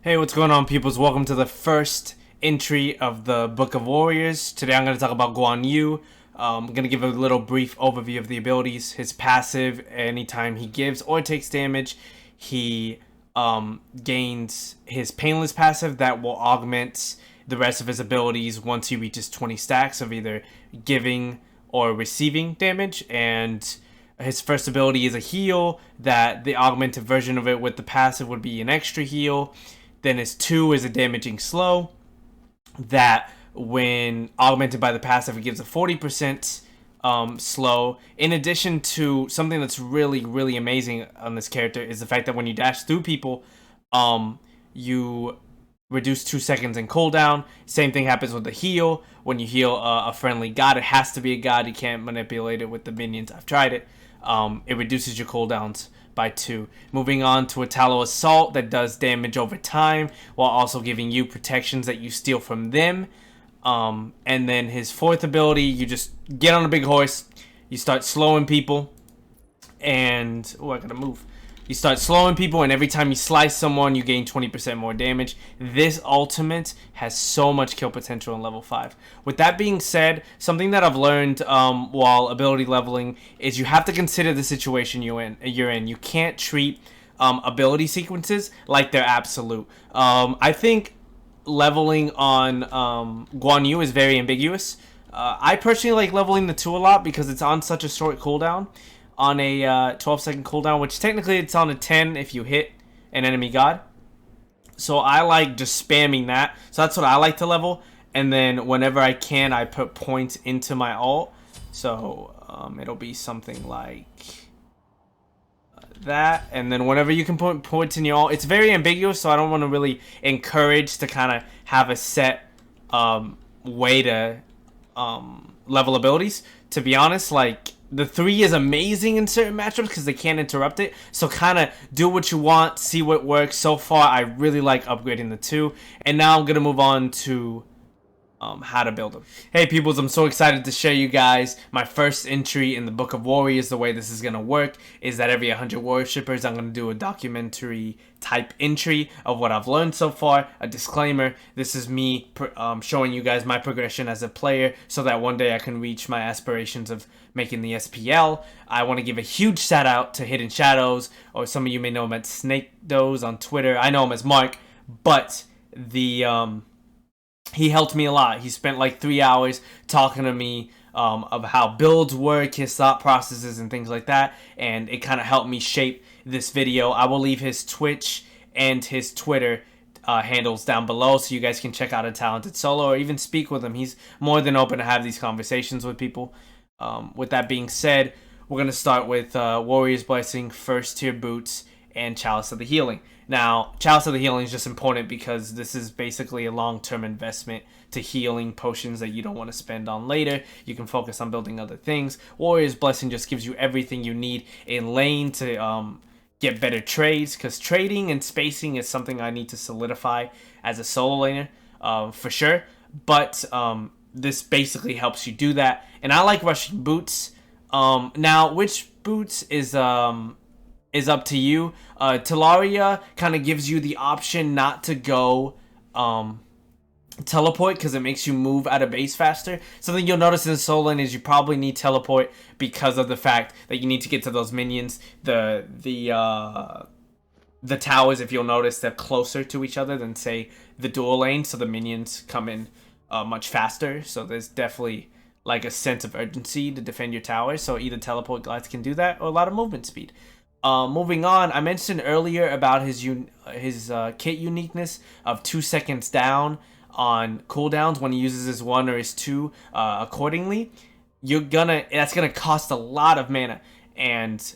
Hey, what's going on, peoples? Welcome to the first entry of the Book of Warriors. Today I'm going to talk about Guan Yu. I'm going to give a little brief overview of the abilities. His passive, anytime he gives or takes damage, he gains his painless passive that will augment the rest of his abilities once he reaches 20 stacks of either giving or receiving damage. And his first ability is a heal, that the augmented version of it with the passive would be an extra heal. Then his 2 is a damaging slow, that when augmented by the passive, it gives a 40% slow. In addition to something that's really amazing on this character is the fact that when you dash through people, you reduce 2 seconds in cooldown. Same thing happens with the heal. When you heal a friendly god, it has to be a god. You can't manipulate it with the minions. I've tried it. It reduces your cooldowns by 2. Moving on to a Tallow Assault that does damage over time while also giving you protections that you steal from them. And then his fourth ability, you just get on a big horse, you start slowing people, and I gotta move. You start slowing people, and every time you slice someone, you gain 20% more damage. This ultimate has so much kill potential in level 5. With that being said, something that I've learned while ability leveling is you have to consider the situation you're in. You can't treat ability sequences like they're absolute. I think leveling on Guan Yu is very ambiguous. I personally like leveling the 2 a lot because it's on such a short cooldown. On a 12-second cooldown, which technically it's on a 10 if you hit an enemy god. So I like just spamming that. So that's what I like to level. And then whenever I can, I put points into my ult. So it'll be something like that. And then whenever you can put points in your ult, it's very ambiguous, so I don't want to really encourage to kind of have a set way to level abilities. To be honest, like, the 3 is amazing in certain matchups because they can't interrupt it. So kind of do what you want, see what works. So far, I really like upgrading the 2. And now I'm going to move on to how to build them. Hey peoples, I'm so excited to show you guys my first entry in the Book of Warriors. The way this is going to work is that every 100 worshippers, I'm going to do a documentary type entry of what I've learned so far. A disclaimer, this is me showing you guys my progression as a player so that one day I can reach my aspirations of making the SPL. I want to give a huge shout out to Hidden Shadows, or some of you may know him as Snake Doze on Twitter. I know him as Mark, but he helped me a lot. He spent like 3 hours talking to me of how builds work, his thought processes, and things like that. And it kind of helped me shape this video. I will leave his Twitch and his Twitter handles down below so you guys can check out a talented solo or even speak with him. He's more than open to have these conversations with people. With that being said, we're going to start with Warrior's Blessing, First Tier Boots, and Chalice of the Healing. Now, Chalice of the Healing is just important because this is basically a long-term investment to healing potions that you don't want to spend on later. You can focus on building other things. Warrior's Blessing just gives you everything you need in lane to get better trades, because trading and spacing is something I need to solidify as a solo laner for sure. But this basically helps you do that. And I like rushing boots. Now, which boots is up to you. Talaria kind of gives you the option not to go teleport because it makes you move out of base faster. Something you'll notice in solo lane is you probably need teleport because of the fact that you need to get to those minions. The towers, if you'll notice, they're closer to each other than, say, the dual lane, so the minions come in much faster. So there's definitely like a sense of urgency to defend your towers. So either teleport glides can do that, or a lot of movement speed. Moving on, I mentioned earlier about his kit uniqueness of 2 seconds down on cooldowns when he uses his 1 or his 2 accordingly. That's gonna cost a lot of mana, and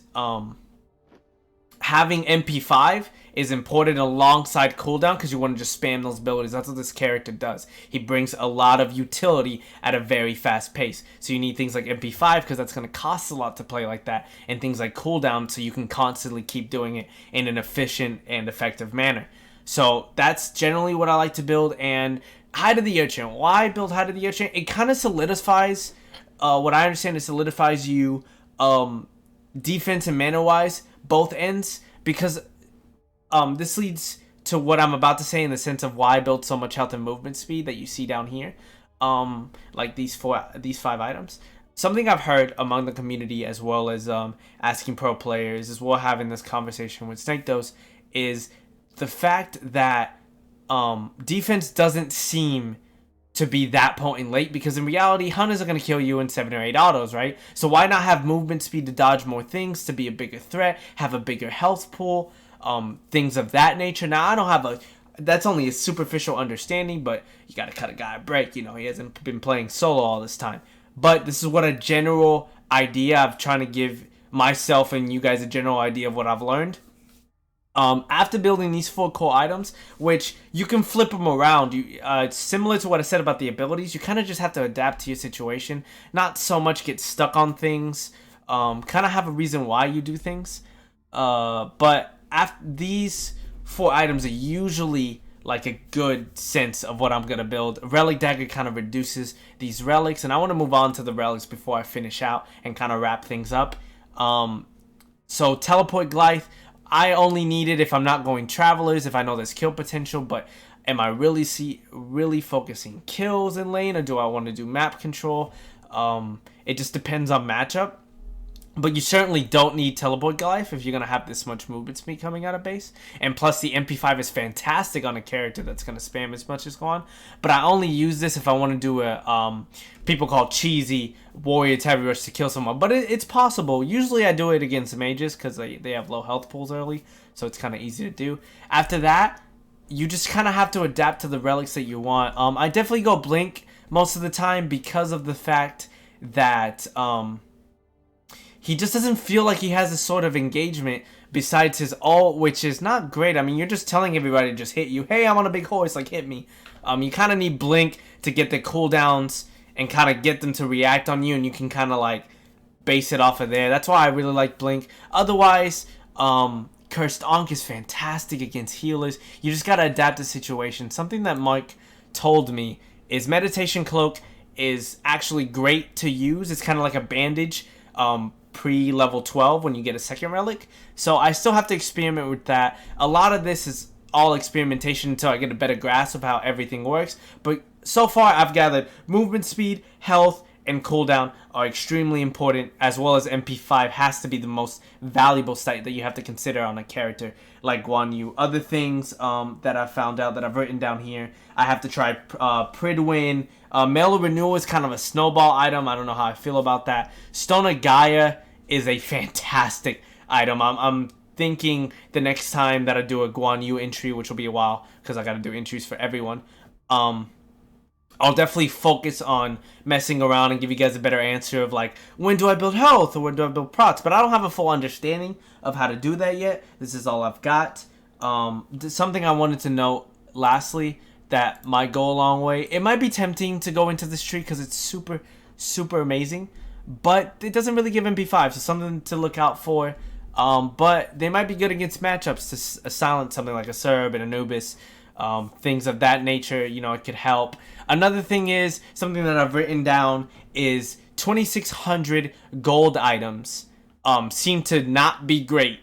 having MP5 is important alongside cooldown because you want to just spam those abilities. That's what this character does. He brings a lot of utility at a very fast pace. So you need things like MP5 because that's going to cost a lot to play like that, and things like cooldown so you can constantly keep doing it in an efficient and effective manner. So that's generally what I like to build. And Hide of the Urchin. Why build Hide of the Urchin? It kind of solidifies, what I understand, it solidifies you defense and mana wise, both ends, because this leads to to what I'm about to say in the sense of why I built so much health and movement speed that you see down here, like these 5 items. Something I've heard among the community, as well as asking pro players, as well having this conversation with Snake Dose, is the fact that defense doesn't seem to be that potent late, because in reality, hunters are going to kill you in 7 or 8 autos, right? So why not have movement speed to dodge more things, to be a bigger threat, have a bigger health pool, things of that nature. Now, I don't have that's only a superficial understanding, but you got to cut a guy a break. You know, he hasn't been playing solo all this time. But this is what a general idea I'm trying to give myself and you guys a general idea of what I've learned. After building these 4 core items, which you can flip them around, it's similar to what I said about the abilities. You kind of just have to adapt to your situation, not so much get stuck on things. Kind of have a reason why you do things. But after these 4 items are usually like a good sense of what I'm gonna build. Relic Dagger kind of reduces these relics, and I want to move on to the relics before I finish out and kind of wrap things up. So Teleport Glyph, I only need it if I'm not going Travelers, if I know there's kill potential, but am I really focusing kills in lane, or do I want to do map control? It just depends on matchup. But you certainly don't need Teleport Glyph if you're going to have this much movement speed coming out of base. And plus the MP5 is fantastic on a character that's going to spam as much as Guan. But I only use this if I want to do a, people call cheesy warrior heavy rush to kill someone. But it's possible. Usually I do it against mages because they have low health pools early. So it's kind of easy to do. After that, you just kind of have to adapt to the relics that you want. I definitely go Blink most of the time because of the fact that... he just doesn't feel like he has a sort of engagement besides his ult, which is not great. I mean, you're just telling everybody to just hit you. Hey, I'm on a big horse, like, hit me. You kind of need Blink to get the cooldowns and kind of get them to react on you, and you can kind of, like, base it off of there. That's why I really like Blink. Otherwise, Cursed Ankh is fantastic against healers. You just got to adapt the situation. Something that Mike told me is Meditation Cloak is actually great to use. It's kind of like a bandage, pre-level 12 when you get a second relic. So I still have to experiment with that. A lot of this is all experimentation until I get a better grasp of how everything works. But so far I've gathered movement speed, health, and cooldown are extremely important, as well as MP5 has to be the most valuable stat that you have to consider on a character like Guan Yu. Other things that I've found out that I've written down here, I have to try Pridwin. Mail of Renewal is kind of a snowball item. I don't know how I feel about that. Stone of Gaia is a fantastic item. I'm thinking the next time that I do a Guan Yu entry, which will be a while because I got to do entries for everyone, I'll definitely focus on messing around and give you guys a better answer of like, when do I build health or when do I build procs? But I don't have a full understanding of how to do that yet. This is all I've got. Something I wanted to note lastly that might go a long way. It might be tempting to go into this tree because it's super, super amazing, but it doesn't really give MP5, so something to look out for. But they might be good against matchups to silence something like a Serb and Anubis. Things of that nature, you know, it could help. Another thing is, something that I've written down is 2,600 gold items seem to not be great.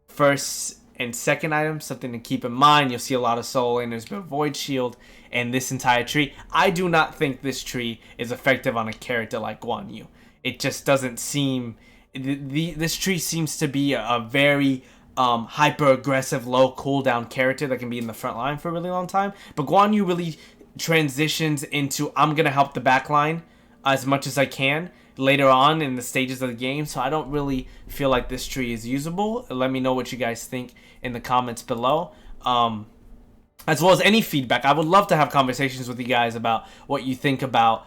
First and second items, something to keep in mind. You'll see a lot of soul and there's been Void Shield and this entire tree. I do not think this tree is effective on a character like Guan Yu. It just doesn't seem... This tree seems to be a very... hyper aggressive, low cooldown character that can be in the front line for a really long time. But Guan Yu really transitions into I'm gonna help the back line as much as I can later on in the stages of the game. So I don't really feel like this tree is usable. Let me know what you guys think in the comments below. As well as any feedback. I would love to have conversations with you guys about what you think about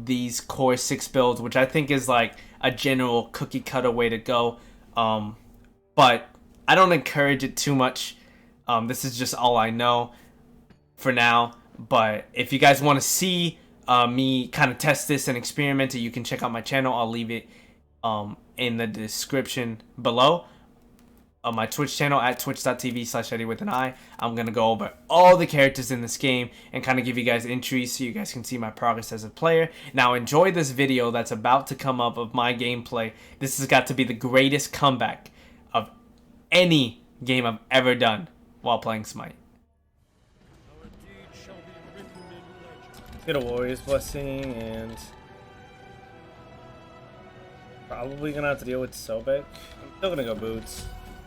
these core 6 builds, which I think is like a general cookie cutter way to go. But I don't encourage it too much. This is just all I know for now. But if you guys want to see me kind of test this and experiment it, you can check out my channel. I'll leave it in the description below. My Twitch channel at twitch.tv/EddieWithAn. I'm going to go over all the characters in this game and kind of give you guys entries so you guys can see my progress as a player. Now enjoy this video that's about to come up of my gameplay. This has got to be the greatest comeback of any game I've ever done. while playing Smite. Get a Warrior's Blessing, and probably gonna have to deal with Sobek. I'm still gonna go Boots.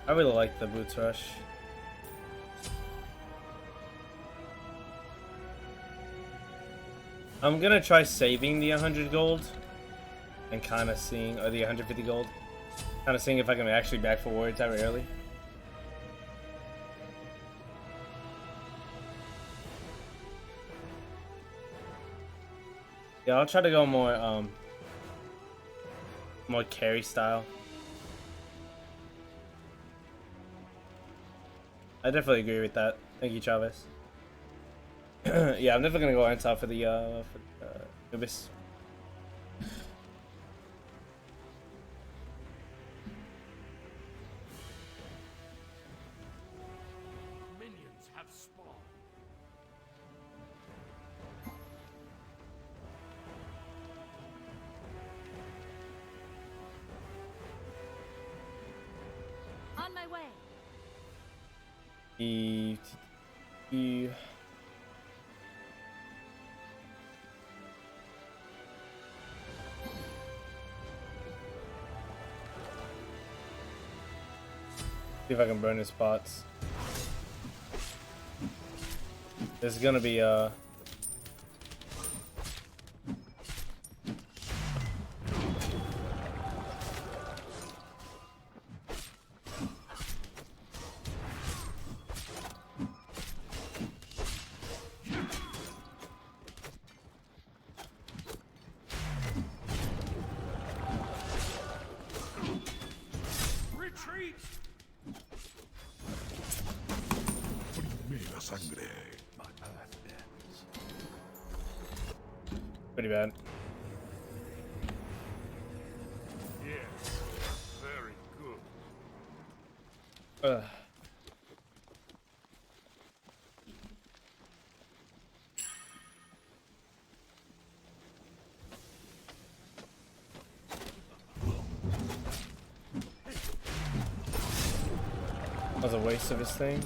I really like the Boots rush. I'm gonna try saving the 100 gold and kind of seeing, or the 150 gold, kind of seeing if I can actually back for Warrior Tower early. Yeah, I'll try to go more carry style. I definitely agree with that. Thank you, Chavez. Yeah, I'm definitely gonna go on top for the Nubis. Minions have spawned. On my way. E see if I can burn his spots. There's gonna be Retreat! Primera sangre. My path ends. pretty bad. Yes, very good. Ugh. That was a waste of his thing.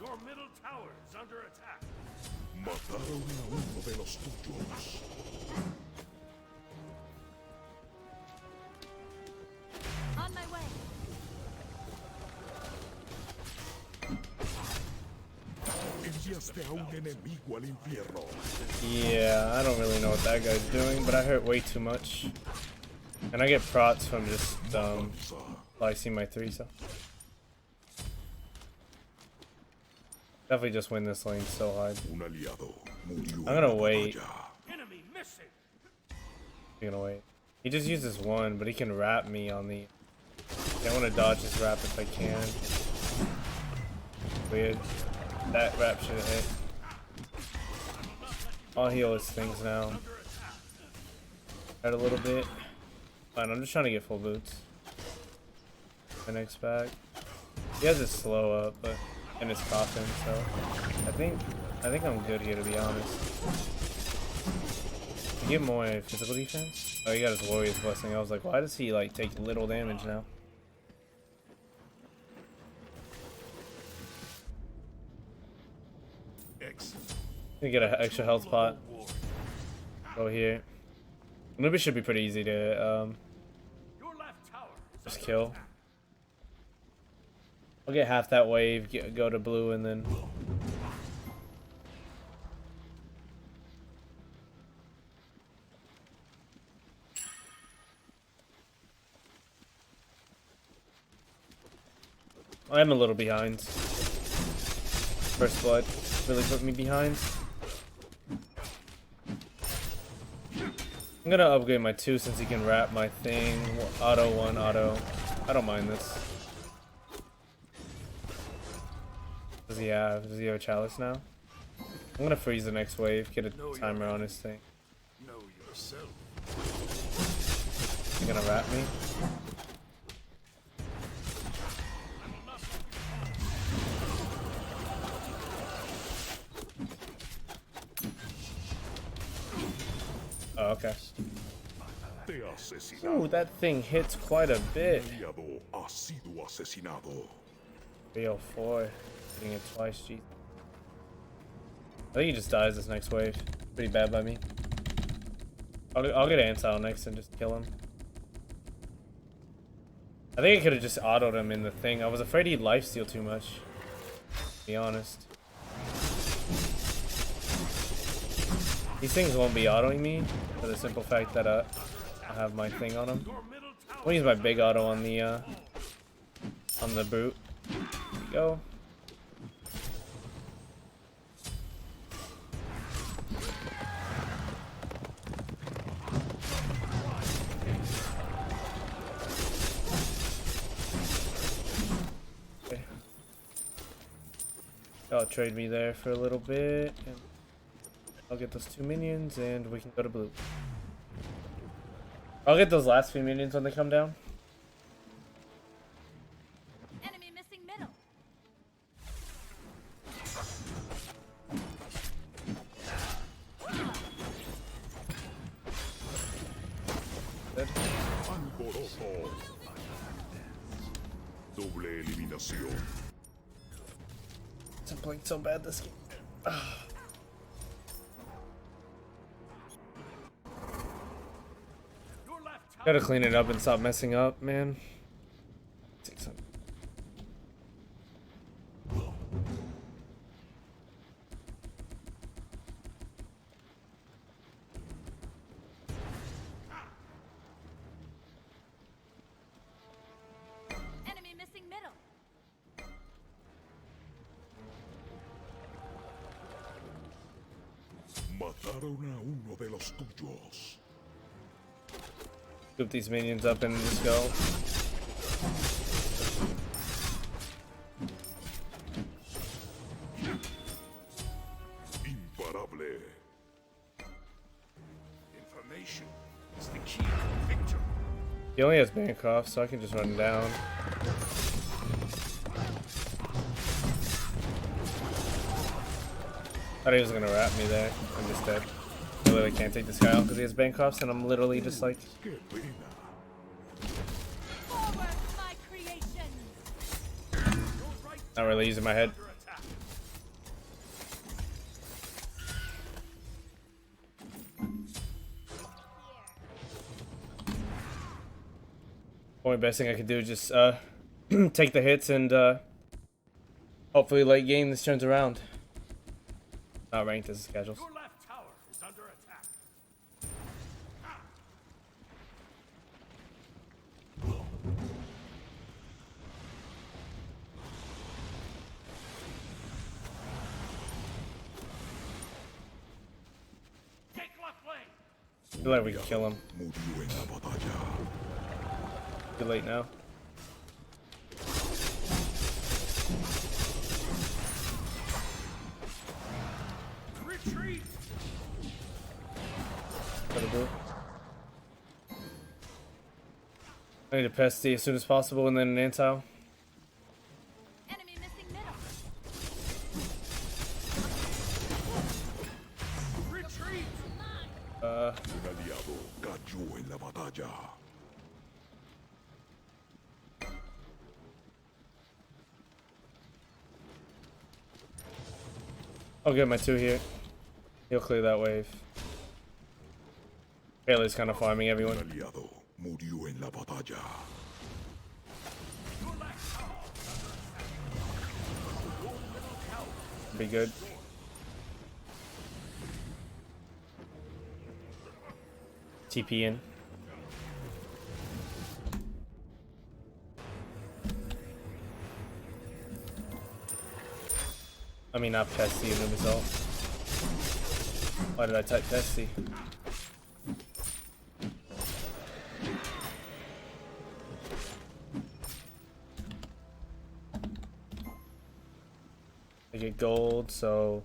Your middle tower is under attack. Mataron a uno de los tuyos. On my way. Enviaste a un enemigo al infierno. Yeah, I don't really know what that guy's doing, but I hurt way too much. And I get prots from just slicing my 3, so. Definitely just win this lane so hard. Un aliado murió I'm gonna en la wait. batalla. Enemy missing. I'm gonna wait. He just uses 1, but he can wrap me on the. I want to dodge his wrap if I can. Weird. That wrap should have hit. I'll heal his things now. Add a little bit. Fine, I'm just trying to get full boots. My next back. He has his slow up, but in his coffin, so I think I'm good here, to be honest. To get more physical defense. Oh, he got his Warrior's Blessing. I was like, why does he like take little damage now? Excellent. Gonna get an extra health pot. Go here. Maybe it should be pretty easy to Your left tower is just under kill. attack. I'll get half that wave, go to blue, and then I'm a little behind. First blood really put me behind. I'm gonna upgrade my 2 since he can wrap my thing. Auto 1, auto. I don't mind this. Does he have a chalice now? I'm gonna freeze the next wave, get a timer on his thing. Know yourself. He's gonna wrap me. Oh, okay. Te asesinado. Ooh, that thing hits quite a bit. Aliado ha sido asesinado. 304. Hitting it twice, jeez. I think he just dies this next wave. Pretty bad by me. I'll get Antal next and just kill him. I think I could have just autoed him in the thing. I was afraid he'd lifesteal too much. To be honest. These things won't be autoing me for the simple fact that I have my thing on him. I'll use my big auto on the brute. There we go. Okay. I'll trade me there for a little bit, and I'll get those 2 minions, and we can go to blue. I'll get those last few minions when they come down. Enemy missing middle. Good. Alboroto. Doble eliminación. I'm playing so bad this game. Your left tower Gotta clean it up and stop messing up, man. Take some. Enemy missing middle. Mataron a uno de los tuyos. Scoop these minions up and just go. Imparable. information is the key to victory. He only has Bancroft, so I can just run him down. Thought he was gonna wrap me there. I'm just dead. I literally can't take this guy out because he has Bancrofts, and I'm literally just like. Qué pena. Forward, my creation. Not really using my head. Under attack. Only best thing I could do is just take the hits and hopefully late game this turns around. Not ranked as schedules. Your left tower is under attack. Take left lane. I feel like we can kill him. Murió en la batalla. Too late now. Retreat. Gotta do. I need a pesty as soon as possible and then an anti. Enemy missing middle. Retreat. Un aliado cayó en la batalla. I'll get my 2 here. He'll clear that wave. Bailey's kind of farming Un everyone. aliado murió en la batalla. Be good. TP in. I mean, not pesty in the result. Why did I type pesty? I get gold, so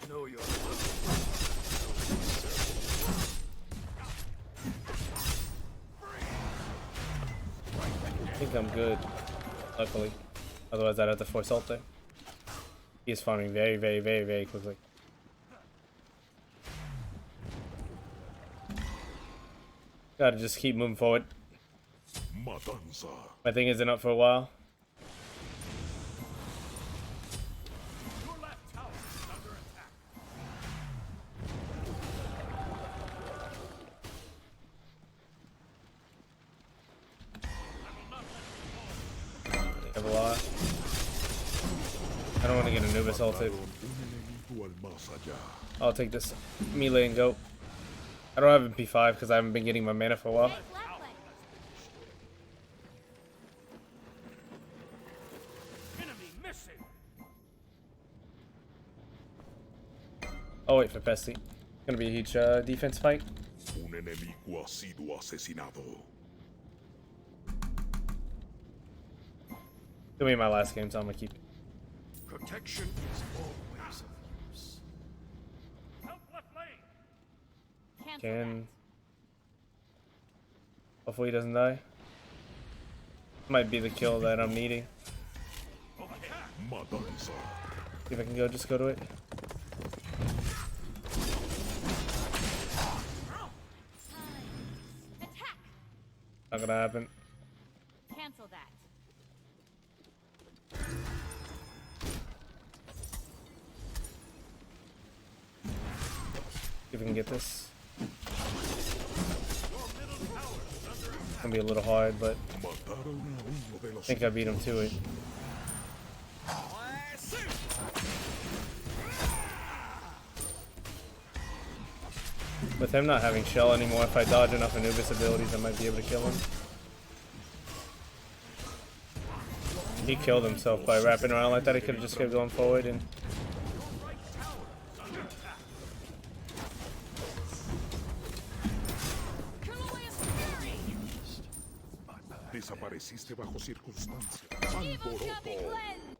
Know your think I'm good, luckily. Otherwise, I'd have to force ult there. He is farming very, very, very, very quickly. Gotta just keep moving forward. Matanza. My thing isn't up for a while. Your left tower is under attack. They have a lot. I don't want to get Anubis ulted. Un enemigo al más allá. I'll take this melee and go. I don't have MP5 because I haven't been getting my mana for a while. Take left lane. Enemy missing. Oh wait for Pesty. Gonna be a huge defense fight. Un enemigo ha sido asesinado. It'll be my last game, so I'm gonna keep it. Protection is always of use. Help left lane. Cancel Can. Hopefully he doesn't die. Might be the kill that I'm needing. Matanza. See if I can go, just go to it. that. Attack. Not gonna happen. Cancel that. See if we can get this. It's gonna be a little hard, but Mataron a uno de I los think I beat him to it. With him not having shell anymore, if I dodge enough Anubis abilities, I might be able to kill him. He killed himself by wrapping around like that. He could have just kept going forward and... Desapareciste bajo circunstancias. Evil shall be Alboroto. cleansed.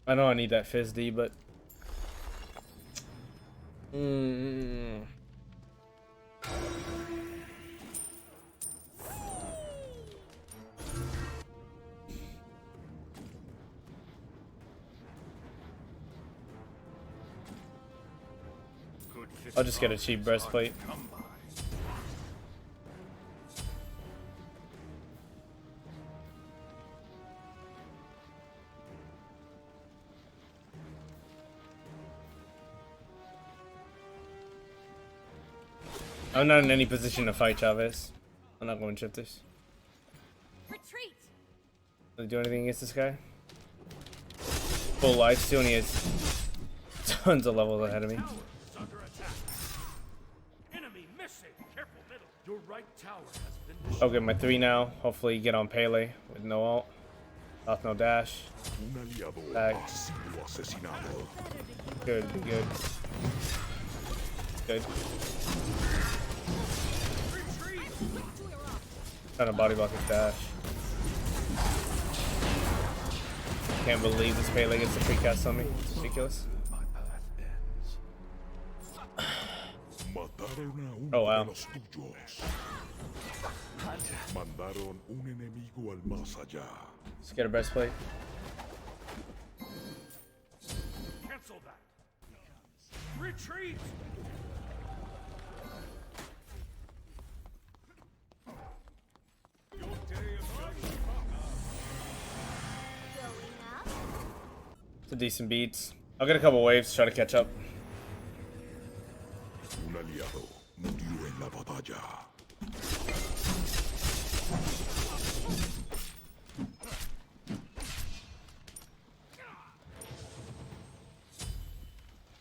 I know I need that Fizz D, but... Mm. I'll just get a cheap breastplate. I'm not in any position to fight Chavez. I'm not going shifters. Retreat. Does he do anything against this guy? Full life steal, and he has tons of levels ahead of me. Tower is under attack. Enemy missing. Careful middle. Your right tower has been destroyed. I'll get my 3 now. Hopefully get on Pele with no ult. Off no dash. Un aliado Back. ha sido asesinado. Good, good. Good. Trying to body block his dash. Can't believe this Pele gets the free cast on me. It's ridiculous. Mataron a uno Oh, wow. de los tuyos. Mandaron un enemigo al más allá. Let's get a breastplate. Cancel that. Retreat. Going up. It's a decent beats. I'll get a couple waves to try to catch up. Un aliado murió en la batalla.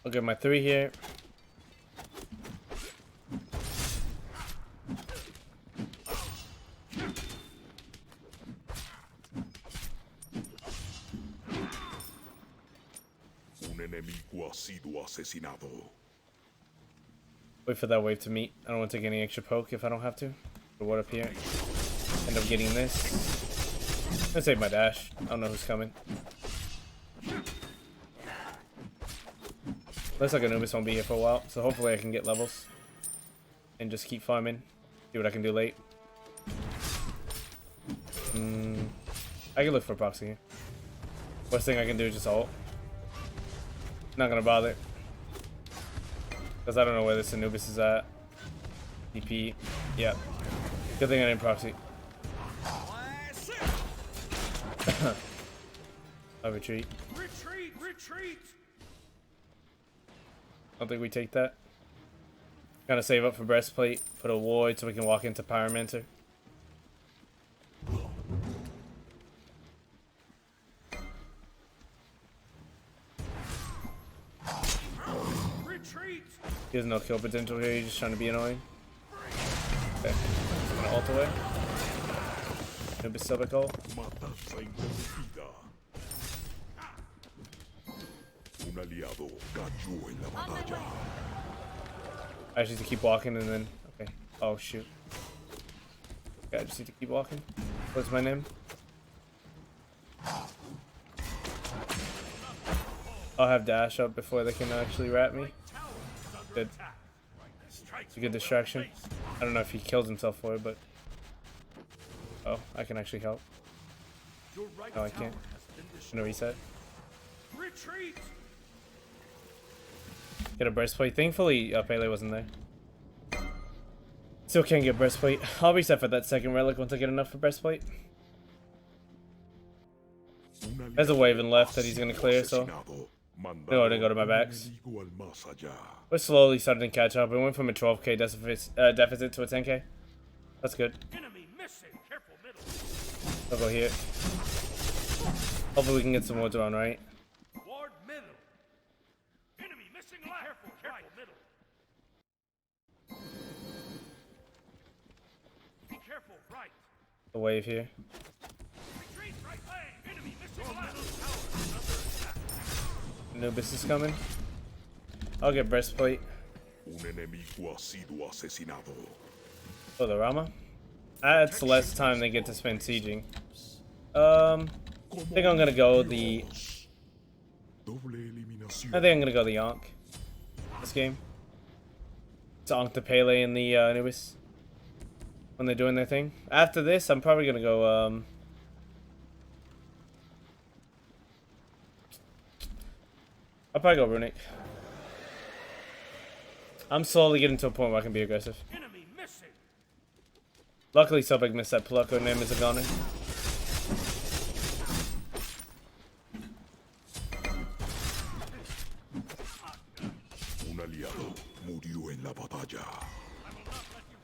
I'll get my 3 here. Un enemigo ha sido asesinado. Wait for that wave to meet. I don't want to take any extra poke if I don't have to. Reward up here. End up getting this. I'm gonna save my dash. I don't know who's coming. Looks like Anubis won't be here for a while, so hopefully I can get levels. And just keep farming. See what I can do late. I can look for proxy here. Worst thing I can do is just ult. Not gonna bother. Because I don't know where this Anubis is at. DP. Yeah. Good thing I didn't proxy. I retreat. Retreat! Retreat! I don't think we take that. Gotta save up for breastplate, put a void so we can walk into Pyromancer. Retreat! He has no kill potential here, he's just trying to be annoying. Okay, I'm gonna ult away. Anubis Subical. Matanza interrumpida. Un aliado cayó en la On my batalla. way. I just need to keep walking and then... Okay. Oh, shoot. Okay, I just need to keep walking. What's my name? I'll have dash up before they can actually rat me. Good. It's a good distraction. I don't know if he kills himself for it, but... Oh, I can actually help. Your right No, I tower can't. has been No reset. Retreat! Get a breastplate. Thankfully, Pele wasn't there. Still can't get breastplate. I'll reset for that second relic once I get enough for breastplate. There's a wave in left that he's gonna clear, so no, I didn't go to my backs. We're slowly starting to catch up. We went from a 12k deficit to a 10k. That's good. Enemy missing! Careful middle! I'll go here. Hopefully we can get some wards on, right? Ward middle! Enemy missing left! Careful, careful middle! Be careful right! The wave here. Retreat right lane! Enemy missing left! Middle tower is under attack! Anubis is coming. I'll get breastplate. Un enemigo ha sido asesinado. Oh, the Rama? That's less time they get to spend sieging. I think I'm gonna go the... Doble eliminación. I think I'm gonna go the Yonk. This game. It's Ankh the Pele and the Anubis. When they're doing their thing. After this, I'm probably gonna go, I'll probably go Runic. I'm slowly getting to a point where I can be aggressive. Enemy missing! Luckily, Sobek missed that pluck. Her name is a goner. Un aliado murió en la batalla.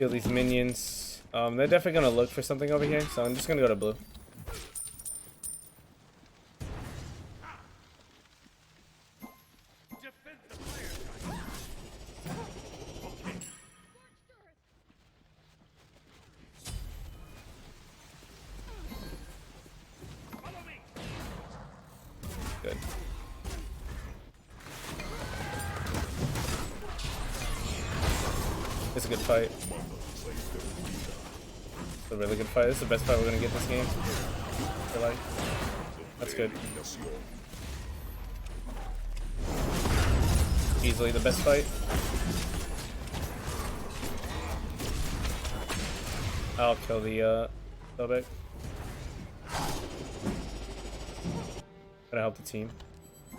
Kill these minions. They're definitely gonna look for something over here, so I'm just gonna go to blue. Defend the player! Follow me! Good. It's a good fight. It's a really good fight. This is the best fight we're gonna get this game. I feel like. That's good. Easily the best fight. I'll kill the Sobek. Gotta help the team.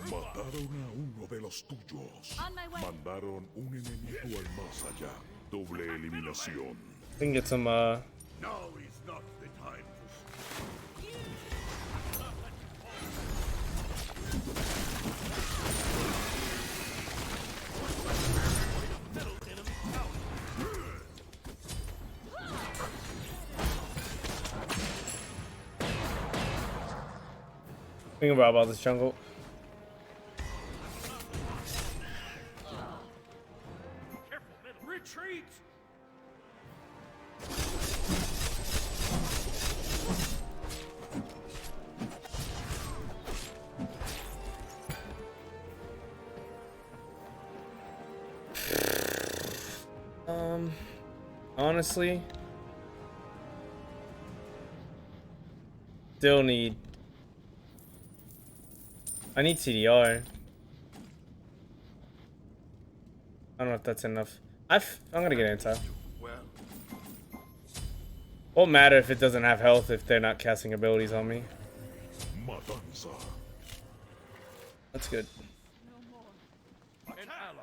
Mataron a uno de los tuyos. On my way. Mandaron un enemigo al más allá. Doble eliminación. We can get some Now is not the time to we can rob all this jungle. careful middle! Retreat! Honestly, still need. I need TDR. I don't know if that's enough. I'm gonna get anti. Well, Won't matter if it doesn't have health if they're not casting abilities on me. Matanza. That's good. an ally.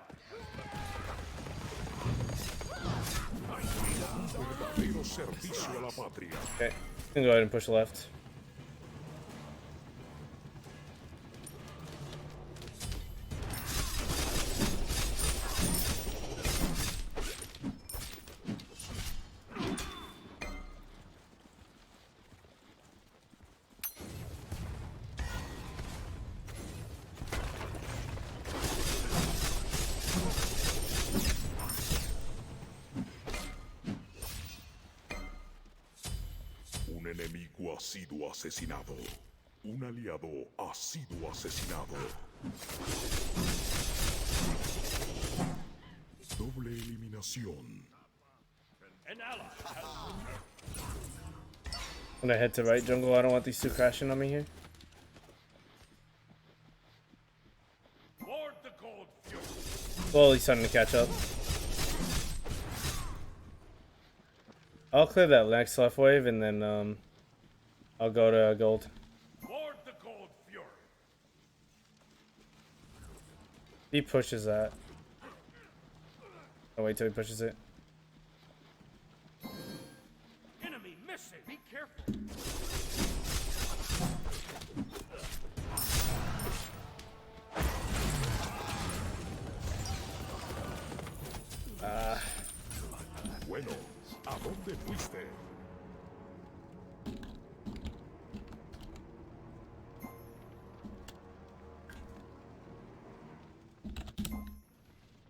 Verdadero servicio a la patria. Okay, you can go ahead and push left. Un enemigo ha sido asesinado. Un aliado ha sido asesinado. Doble eliminación. An ally. I'm gonna head to right jungle. I don't want these two crashing on me here. Lord the Gold Fury. Well, he's starting to catch up. I'll clear that next left wave and then I'll go to gold. Lord the Gold Fury. He pushes that. I'll wait till he pushes it. Enemy missing. Be careful. Bueno, ¿a dónde fuiste?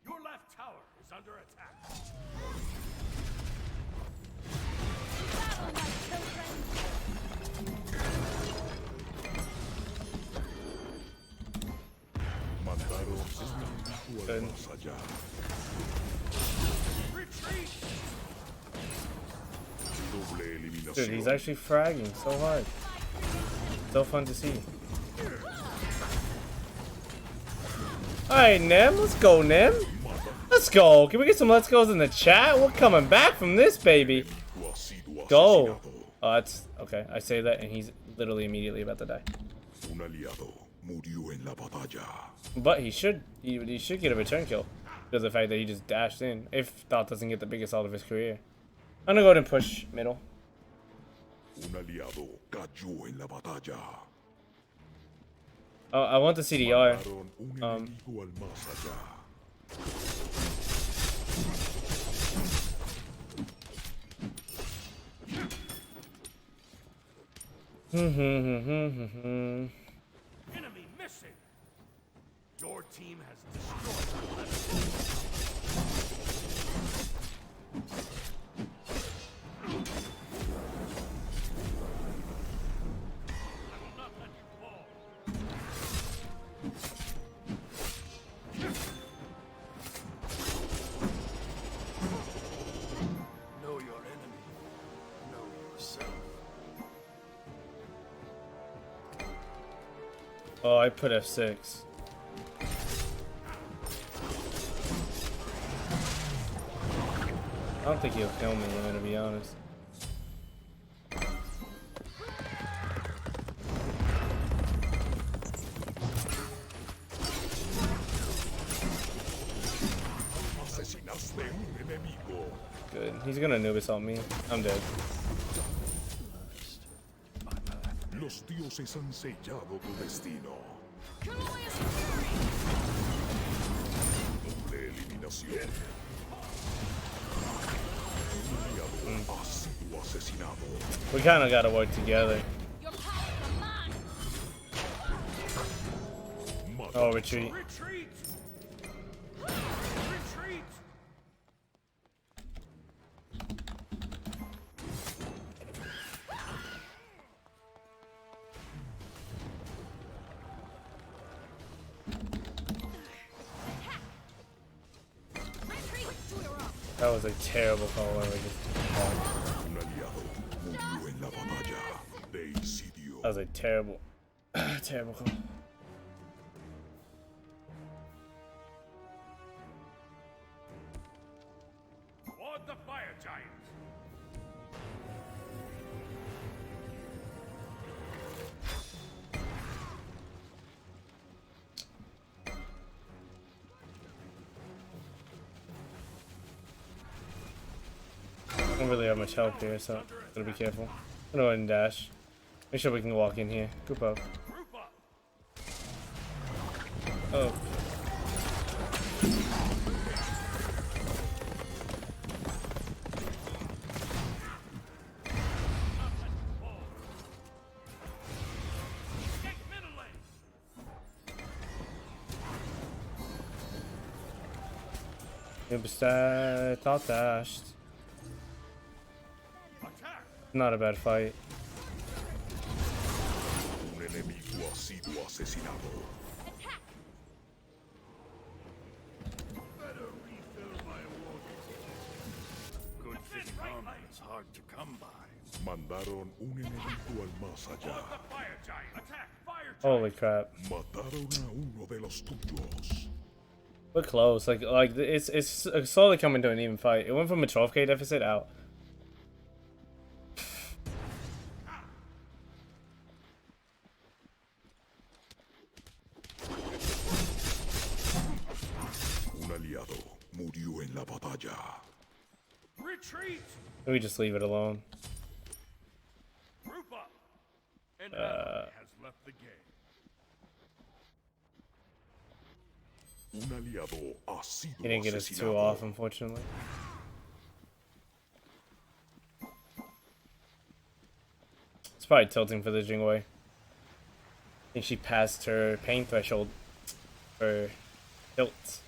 Your left tower is under attack. Battle, my children. Mandaron un enemigo al más allá. Retreat. Doble Dude, eliminación. he's actually fragging so hard. So fun to see. Alright, Nem. Let's go, Nem. Let's go. Can we get some let's goes in the chat? We're coming back from this, baby. Ha sido Go. asesinado. Oh, that's okay. I say that and he's literally immediately about to die. Un aliado murió en la batalla. But he should get a return kill. Because of the fact that he just dashed in. If Thought doesn't get the biggest out of his career. I'm gonna go ahead and push middle. Un aliado cayó en la batalla. I want the CDR. Mandaron un enemigo al más allá. Enemy missing. Your team has destroyed the left. I will not let you fall. Know your enemy. Know yourself. Oh, I put F6. I don't think he'll kill me, I'm gonna be honest. Asesinaste un enemigo. Good. He's gonna noob assault me. I'm dead. Los dioses han sellado tu destino. Doble eliminación. Un aliado ha sido asesinado. We kinda gotta work together. Your powers are mine. Oh, retreat. Retreat! Retreat! Retreat. Do your own. That was a terrible call. Whoever just Un aliado murió en la batalla de Isidio. That was a terrible, terrible call. don't really have much help here, so gotta be careful. I'm gonna go ahead and dash. Make sure we can walk in here. Group up. Oh. Oops, thought dashed. Not a bad fight. Un enemigo ha sido asesinado. Good thing armor is hard to come by. Mandaron un enemigo al más allá. Fire giant! Attack! Fire giant! Holy crap. Mataron a uno de los tuyos. We're close. Like it's slowly coming to an even fight. It went from a 12k deficit out. Un aliado murió en la batalla. Retreat! Let me just leave it alone. Group up! An ally has left the game. Un aliado ha sido He didn't get us too asesinado. off, unfortunately. It's probably tilting for the Jingwei. I think she passed her pain threshold for tilt.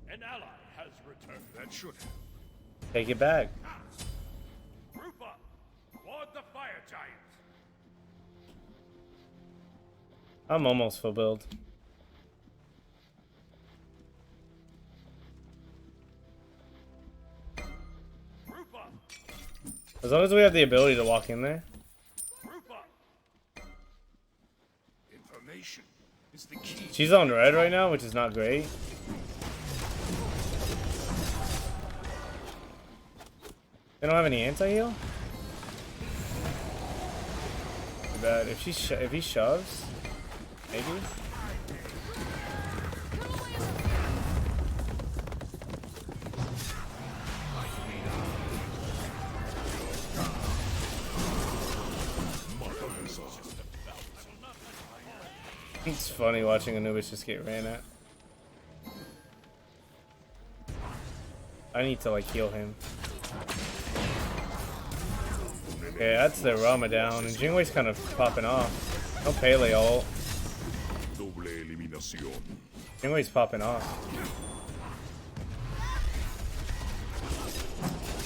An ally has returned. That should help. Take it back. Group up! Ward the fire giants! I'm almost full build. Group up! As long as we have the ability to walk in there. Group up! Information is the key. She's on red right now, which is not great. They don't have any anti-heal? Too bad. If he shoves, maybe. It's funny watching Anubis just get ran at. I need to like heal him. Okay, that's the Rama down, and Jingwei's kind of popping off. No Pele ult. Doble eliminación. Jingwei's popping off.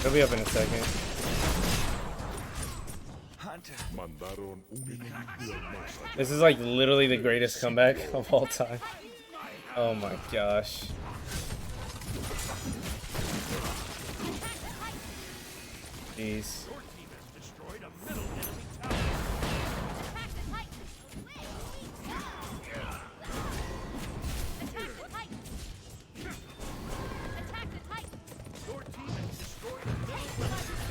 He'll be up in a second. Mandaron un enemigo al más allá. This is like literally the greatest comeback of all time. Oh my gosh. Jeez. Your team has destroyed a middle enemy tower. Attack the Titan! Your team has destroyed a middle enemy.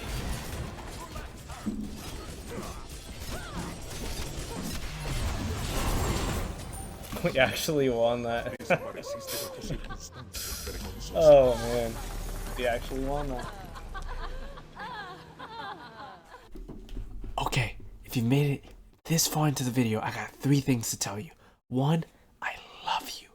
We actually won that. Oh man. We actually won that. Okay, if you made it this far into the video, I got 3 things to tell you. 1, I love you.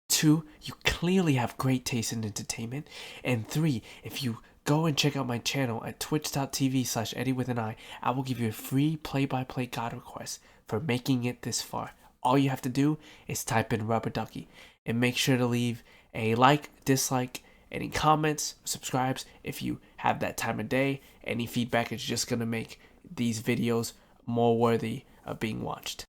2, you clearly have great taste in entertainment. And 3, if you go and check out my channel at twitch.tv/EddieWithAnI, I will give you a free play-by-play God request for making it this far. All you have to do is type in Rubber Ducky and make sure to leave a like, dislike, any comments, subscribes if you have that time of day. Any feedback is just going to make these videos more worthy of being watched.